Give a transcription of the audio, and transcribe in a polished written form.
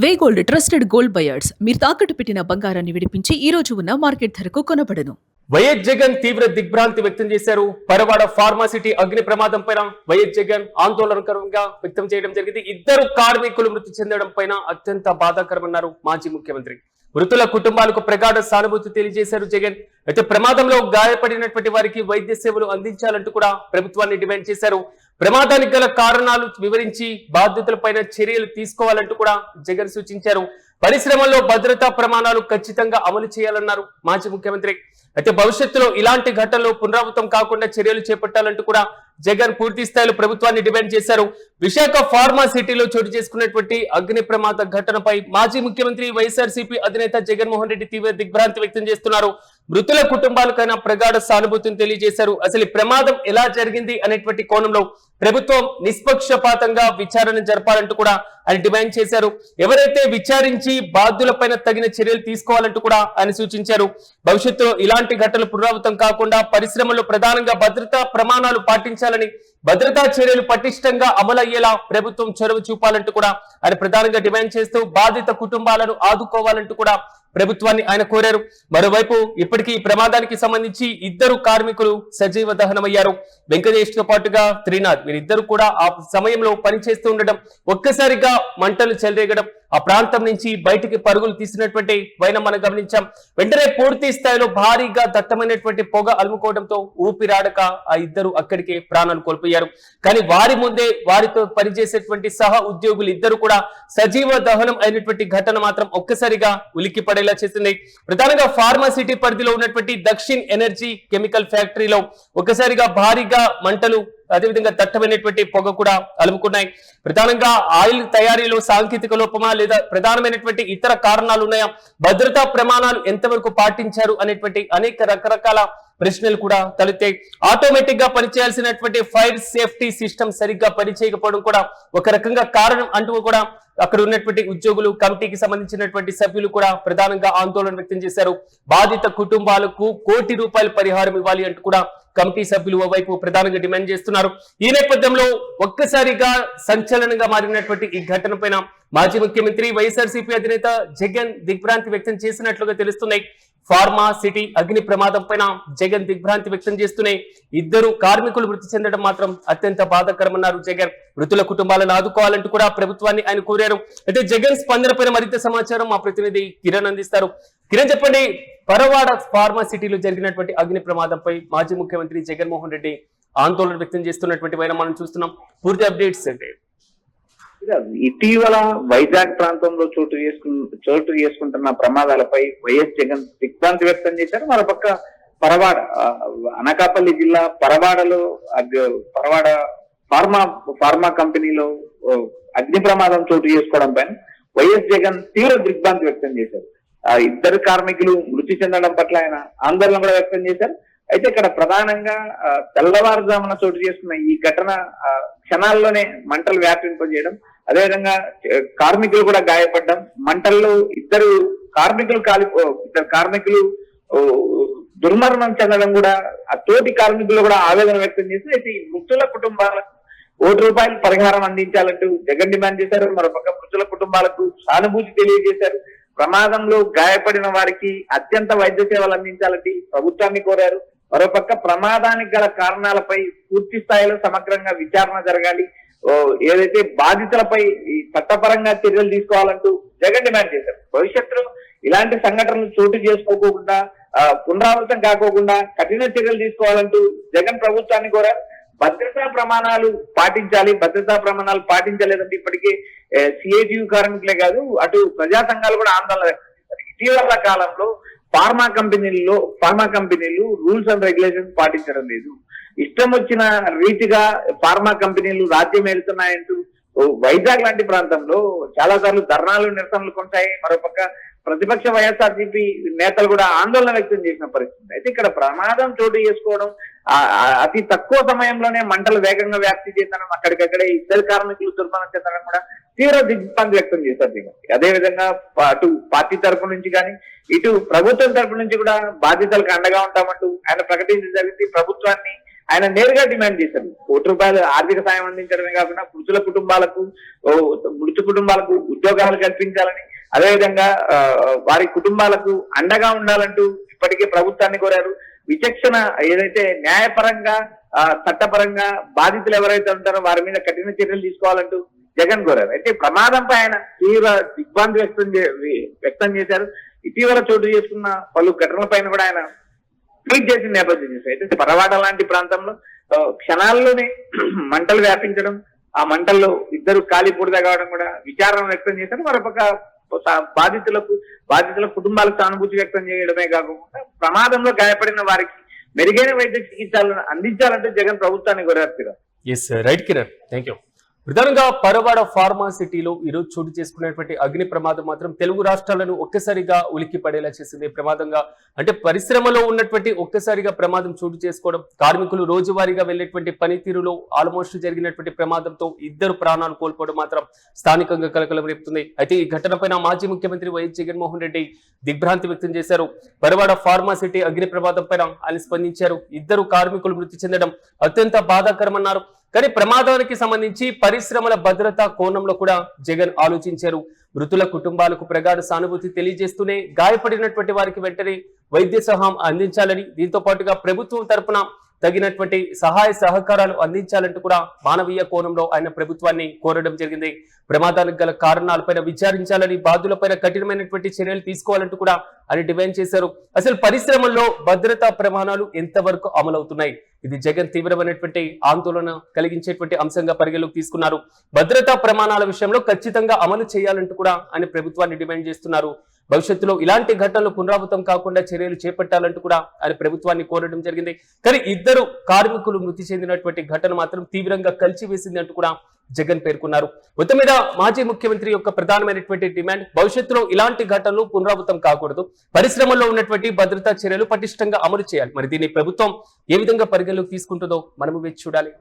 వే gold trusted gold buyers మీరు తాకట్టు పెట్టిన బంగారాన్ని విడిపించి ఈ రోజు ఉన్న మార్కెట్ ధరకు కొనబడను. వైఎస్ జగన్ తీవ్ర దిగ్భ్రాంతి వ్యక్తం చేశారు. పరవాడ ఫార్మాసిటీ అగ్ని ప్రమాదం పైన వైఎస్ జగన్ ఆందోళనకరంగా వ్యక్తం చేయడం జరిగింది. ఇద్దరు కార్మికులు మృతి చెందడం పైన అత్యంత బాధాకరమన్నారు మాజీ ముఖ్యమంత్రి. మృతుల కుటుంబాలకు ప్రగాఢ సానుభూతి తెలియజేశారు జగన్. అయితే ప్రమాదంలో గాయపడినటువంటి వారికి వైద్య సేవలు అందించాలంటూ కూడా ప్రభుత్వాన్ని డిమాండ్ చేశారు. ప్రమాదానికి గల కారణాలు వివరించి బాధ్యతలపైన చర్యలు తీసుకోవాలంటూ కూడా జగన్ సూచించారు. పరిశ్రమల్లో భద్రతా ప్రమాణాలు ఖచ్చితంగా అమలు చేయాలన్నారు మాజీ ముఖ్యమంత్రి. అయితే భవిష్యత్తులో ఇలాంటి ఘటనలు పునరావృతం కాకుండా చర్యలు చేపట్టాలంటూ కూడా జగన్ పూర్తి స్థాయిలో ప్రభుత్వాన్ని డిమాండ్ చేశారు. విశాఖ ఫార్మా సిటీలో చోటు చేసుకున్నటువంటి అగ్ని ప్రమాద ఘటనపై మాజీ ముఖ్యమంత్రి వైఎస్ఆర్సీపీ అధినేత జగన్మోహన్ రెడ్డి తీవ్ర దిగ్భ్రాంతి వ్యక్తం చేస్తున్నారు. మృతుల కుటుంబాలకైనా ప్రగాఢ సానుభూతిని తెలియజేశారు. అసలు ఈ ప్రమాదం ఎలా జరిగింది అనేటువంటి కోణంలో ప్రభుత్వం నిష్పక్షపాతంగా విచారణ జరపాలంటూ కూడా ఆయన డిమాండ్ చేశారు. ఎవరైతే విచారించి బాధ్యులపైన తగిన చర్యలు తీసుకోవాలంటూ కూడా ఆయన సూచించారు. భవిష్యత్తులో ఇలాంటి ఘటనలు పునరావృతం కాకుండా పరిశ్రమల్లో ప్రధానంగా భద్రతా ప్రమాణాలు పాటించాలని, భద్రతా చర్యలు పటిష్టంగా అమలయ్యేలా ప్రభుత్వం చొరవ చూపాలంటూ కూడా ఆయన ప్రధానంగా డిమాండ్ చేస్తూ బాధిత కుటుంబాలను ఆదుకోవాలంటూ కూడా ప్రభుత్వాన్ని ఆయన కోరారు. మరోవైపు ఇప్పటికీ ఈ ప్రమాదానికి సంబంధించి ఇద్దరు కార్మికులు సజీవ దహనమయ్యారు. వెంకటేష్ తో పాటుగా త్రినాథ్ వీరిద్దరు కూడా ఆ సమయంలో పనిచేస్తూ ఉండడం ఒక్కసారిగా మంటలు చెలరేగడం, ఆ ప్రాంతం నుంచి బయటికి పరుగులు తీసినటువంటి వైనం మనం గమనించాం. వెంటనే పూర్తి స్థాయిలో భారీగా దట్టమైనటువంటి పొగ అలుముకోవడంతో ఊపిరాడక ఆ ఇద్దరు అక్కడికే ప్రాణాలు కోల్పోయారు. కానీ వారి ముందే వారితో పనిచేసేటువంటి సహ ఉద్యోగులు ఇద్దరు కూడా సజీవ దహనం అయినటువంటి ఘటన మాత్రం ఒక్కసారిగా ఉలిక్కి పడేలా చేసింది. ప్రధానంగా ఫార్మాసిటీ పరిధిలో ఉన్నటువంటి దక్షిణ్ ఎనర్జీ కెమికల్ ఫ్యాక్టరీలో ఒక్కసారిగా భారీగా మంటలు, అదేవిధంగా దట్టమైనటువంటి పొగ కూడా అలుముకున్నాయి. ప్రధానంగా ఆయిల్ తయారీలో సాంకేతిక లోపమా లేదా ప్రధానమైనటువంటి ఇతర కారణాలు ఉన్నాయా, భద్రతా ప్రమాణాలు ఎంతవరకు పాటించారు అనేటువంటి అనేక రకరకాల ప్రశ్నలు కూడా తలెత్తాయి. ఆటోమేటిక్ గా పనిచేయాల్సినటువంటి ఫైర్ సేఫ్టీ సిస్టమ్ సరిగ్గా పనిచేయకపోవడం కూడా ఒక రకంగా కారణం అంటూ కూడా అక్కడ ఉన్నటువంటి ఉద్యోగులు, కమిటీకి సంబంధించినటువంటి సభ్యులు కూడా ప్రధానంగా ఆందోళన వ్యక్తం చేశారు. బాధిత కుటుంబాలకు ₹1 కోటి పరిహారం ఇవ్వాలి అంటూ కూడా కమిటీ సభ్యులు ఓవైపు ప్రధానంగా డిమాండ్ చేస్తున్నారు. ఈ నేపథ్యంలో ఒక్కసారిగా సంచలనంగా మారినటువంటి ఈ ఘటన పైన మాజీ ముఖ్యమంత్రి వైఎస్ఆర్సీపీ అధినేత జగన్ దిగ్భ్రాంతి వ్యక్తం చేసినట్లుగా తెలుస్తున్నాయి. ఫార్మా సిటీ అగ్ని ప్రమాదం పైన జగన్ దిగ్భ్రాంతి వ్యక్తం చేస్తూనే ఇద్దరు కార్మికులు మృతి చెందడం మాత్రం అత్యంత బాధాకరమన్నారు జగన్. మృతుల కుటుంబాలను ఆదుకోవాలంటూ కూడా ప్రభుత్వాన్ని ఆయన కోరారు. అయితే జగన్ స్పందన పైన మరింత సమాచారం మా ప్రతినిధి కిరణ్ అందిస్తారు. కిరణ్, చెప్పండి, పరవాడ ఫార్మా సిటీలో జరిగినటువంటి అగ్ని ప్రమాదంపై మాజీ ముఖ్యమంత్రి జగన్మోహన్ రెడ్డి ఆందోళన వ్యక్తం చేస్తున్నటువంటి వైన మనం చూస్తున్నాం. పూర్తి అప్డేట్స్ అంటే ఇటీవల వైజాగ్ ప్రాంతంలో చోటు చేసుకుంటున్న ప్రమాదాలపై వైఎస్ జగన్ దిగ్భ్రాంతి వ్యక్తం చేశారు. మరోపక్క పరవాడ, అనకాపల్లి జిల్లా పరవాడలో పరవాడ ఫార్మా కంపెనీలో అగ్ని ప్రమాదం చోటు చేసుకోవడం పైన వైఎస్ జగన్ తీవ్ర దిగ్భ్రాంతి వ్యక్తం చేశారు. ఇద్దరు కార్మికులు మృతి చెందడం పట్ల ఆయన ఆందోళన కూడా వ్యక్తం చేశారు. అయితే ఇక్కడ ప్రధానంగా తెల్లవారుజామున చోటు చేసుకున్న ఈ ఘటన క్షణాల్లోనే మంటలు వ్యాపింపజేయడం, అదేవిధంగా కార్మికులు కూడా గాయపడ్డం, మంటల్లో ఇద్దరు కార్మికులు దుర్మరణం చెందడం కూడా ఆ తోటి కార్మికులు కూడా ఆవేదన వ్యక్తం చేసి అయితే ఈ మృతుల కుటుంబాలకు ₹1 కోటి పరిహారం అందించాలంటూ జగన్ డిమాండ్ చేశారు. మరోపక్క మృతుల కుటుంబాలకు సానుభూతి తెలియజేశారు. ప్రమాదంలో గాయపడిన వారికి అత్యంత వైద్య సేవలు అందించాలని ప్రభుత్వాన్ని కోరారు. మరోపక్క ప్రమాదానికి గల కారణాలపై పూర్తి స్థాయిలో సమగ్రంగా విచారణ జరగాలి, ఏదైతే బాధితులపై చట్టపరంగా చర్యలు తీసుకోవాలంటూ జగన్ డిమాండ్ చేశారు. భవిష్యత్తులో ఇలాంటి సంఘటనలు చోటు చేసుకోకుండా, పునరావృతం కాకోకుండా కఠిన చర్యలు తీసుకోవాలంటూ జగన్ ప్రభుత్వాన్ని కోరారు. భద్రతా ప్రమాణాలు పాటించాలి, భద్రతా ప్రమాణాలు పాటించలేదంటే ఇప్పటికే సిఐటియు కార్మికులే కాదు అటు ప్రజా సంఘాలు కూడా ఆందోళన వ్యక్తం చేశారు. ఇటీవల కాలంలో ఫార్మా కంపెనీలు రూల్స్ అండ్ రెగ్యులేషన్స్ పాటించడం లేదు, ఇష్టం వచ్చిన రీతిగా ఫార్మా కంపెనీలు రాజ్యం ఏలుతున్నాయంటూ వైజాగ్ లాంటి ప్రాంతంలో చాలా సార్లు ధర్నాలు, నిరసనలు కొనసాగాయి. మరోపక్క ప్రతిపక్ష వైఎస్ఆర్సీపీ నేతలు కూడా ఆందోళన వ్యక్తం చేసిన పరిస్థితి. అయితే ఇక్కడ ప్రమాదం చోటు చేసుకోవడం, అతి తక్కువ సమయంలోనే మంటలు వేగంగా వ్యాప్తి చెందడం, అక్కడికక్కడే ఇద్దరు కార్మికులు దుర్మరణం చెందడం కూడా తీవ్ర దిగ్భ్రాంతి వ్యక్తం చేశారు. అదేవిధంగా అటు పార్టీ తరపు నుంచి కానీ ఇటు ప్రభుత్వం తరపు నుంచి కూడా బాధితులకు అండగా ఉంటామంటూ ఆయన ప్రకటించడం జరిగింది. ప్రభుత్వాన్ని ఆయన నేరుగా డిమాండ్ చేశారు. ₹1 ఆర్థిక సాయం అందించడమే కాకుండా మృతి కుటుంబాలకు ఉద్యోగాలు కల్పించాలని, అదేవిధంగా వారి కుటుంబాలకు అండగా ఉండాలంటూ ఇప్పటికే ప్రభుత్వాన్ని కోరారు. విచక్షణ ఏదైతే న్యాయపరంగా చట్టపరంగా బాధితులు ఎవరైతే ఉంటారో వారి మీద కఠిన చర్యలు తీసుకోవాలంటూ జగన్ కోరారు. అయితే ప్రమాదంపై ఆయన తీవ్ర దిగ్భ్రాంతి వ్యక్తం చేశారు. ఇటీవల చోటు చేసుకున్న పలు ఘటనల పైన కూడా ఆయన ట్వీట్ చేసిన నేపథ్యం చూసారు. అయితే పరవాడ లాంటి ప్రాంతంలో క్షణాల్లోనే మంటలు వ్యాపించడం, ఆ మంటల్లో ఇద్దరు కాలిపూడిద కావడం కూడా విచారం వ్యక్తం చేశారు. మరొక బాధితుల కుటుంబాలకు సానుభూతి వ్యక్తం చేయడమే కాకుండా ప్రమాదంలో గాయపడిన వారికి మెరుగైన వైద్య చికిత్సలను అందించాలంటే జగన్ ప్రభుత్వాన్ని కోరారు. Yes right Kiran, thank you. ప్రధానంగా పరవాడ ఫార్మా సిటీలో ఈరోజు చోటు చేసుకున్నటువంటి అగ్ని ప్రమాదం మాత్రం తెలుగు రాష్ట్రాలను ఒక్కసారిగా ఉలిక్కి పడేలా చేసింది. ప్రమాదంగా అంటే పరిశ్రమలో ఉన్నటువంటి ఒక్కసారిగా ప్రమాదం చోటు చేసుకోవడం, కార్మికులు రోజువారీగా వెళ్లేటువంటి పనితీరులో ఆల్మోస్ట్ జరిగినటువంటి ప్రమాదంతో ఇద్దరు ప్రాణాలు కోల్పోవడం మాత్రం స్థానికంగా కలకలం రేపుతుంది. అయితే ఈ ఘటనపైన మాజీ ముఖ్యమంత్రి వైఎస్ జగన్మోహన్ రెడ్డి దిగ్భ్రాంతి వ్యక్తం చేశారు. పరవాడ ఫార్మా సిటీ అగ్ని ప్రమాదం పైన ఆయన స్పందించారు. ఇద్దరు కార్మికులు మృతి చెందడం అత్యంత బాధాకరమన్నారు. కానీ ప్రమాదానికి సంబంధించి పరిశ్రమల భద్రతా కోణంలో కూడా జగన్ ఆలోచించారు. మృతుల కుటుంబాలకు ప్రగాఢ సానుభూతి తెలియజేస్తూనే గాయపడినటువంటి వారికి వెంటనే వైద్య సహాయం అందించాలని, దీంతో పాటుగా ప్రభుత్వం తరపున తగినటువంటి సహాయ సహకారాలు అందించాలంటూ కూడా మానవీయ కోణంలో ఆయన ప్రభుత్వాన్ని కోరడం జరిగింది. ప్రమాదానికి గల కారణాలపైన విచారించాలని, బాధ్యులపైన కఠినమైనటువంటి చర్యలు తీసుకోవాలంటూ కూడా ఆయన డిమాండ్ చేశారు. అసలు పరిశ్రమల్లో భద్రతా ప్రమాణాలు ఎంతవరకు అమలవుతున్నాయి? ఇది జగన్ తీవ్రమైనటువంటి ఆందోళన కలిగించేటువంటి అంశంగా పరిగణలోకి తీసుకున్నారు. భద్రతా ప్రమాణాల విషయంలో ఖచ్చితంగా అమలు చేయాలంటూ కూడా ఆయన ప్రభుత్వాన్ని డిమాండ్ చేస్తున్నారు. భవిష్యత్తులో ఇలాంటి ఘటనలు పునరావృతం కాకుండా చర్యలు చేపట్టాలంటూ కూడా ఆయన ప్రభుత్వాన్ని కోరడం జరిగింది. కానీ ఇద్దరు కార్మికులు మృతి చెందినటువంటి ఘటన మాత్రం తీవ్రంగా కలిచివేసింది అంటూ కూడా జగన్ పేర్కొన్నారు. మొత్తం మీద మాజీ ముఖ్యమంత్రి యొక్క ప్రధానమైనటువంటి డిమాండ్ భవిష్యత్తులో ఇలాంటి ఘటనలు పునరావృతం కాకూడదు, పరిశ్రమల్లో ఉన్నటువంటి భద్రతా చర్యలు పటిష్టంగా అమలు చేయాలి. మరి దీన్ని ప్రభుత్వం ఏ విధంగా పరిగణలోకి తీసుకుంటుందో మనము వేచి చూడాలి.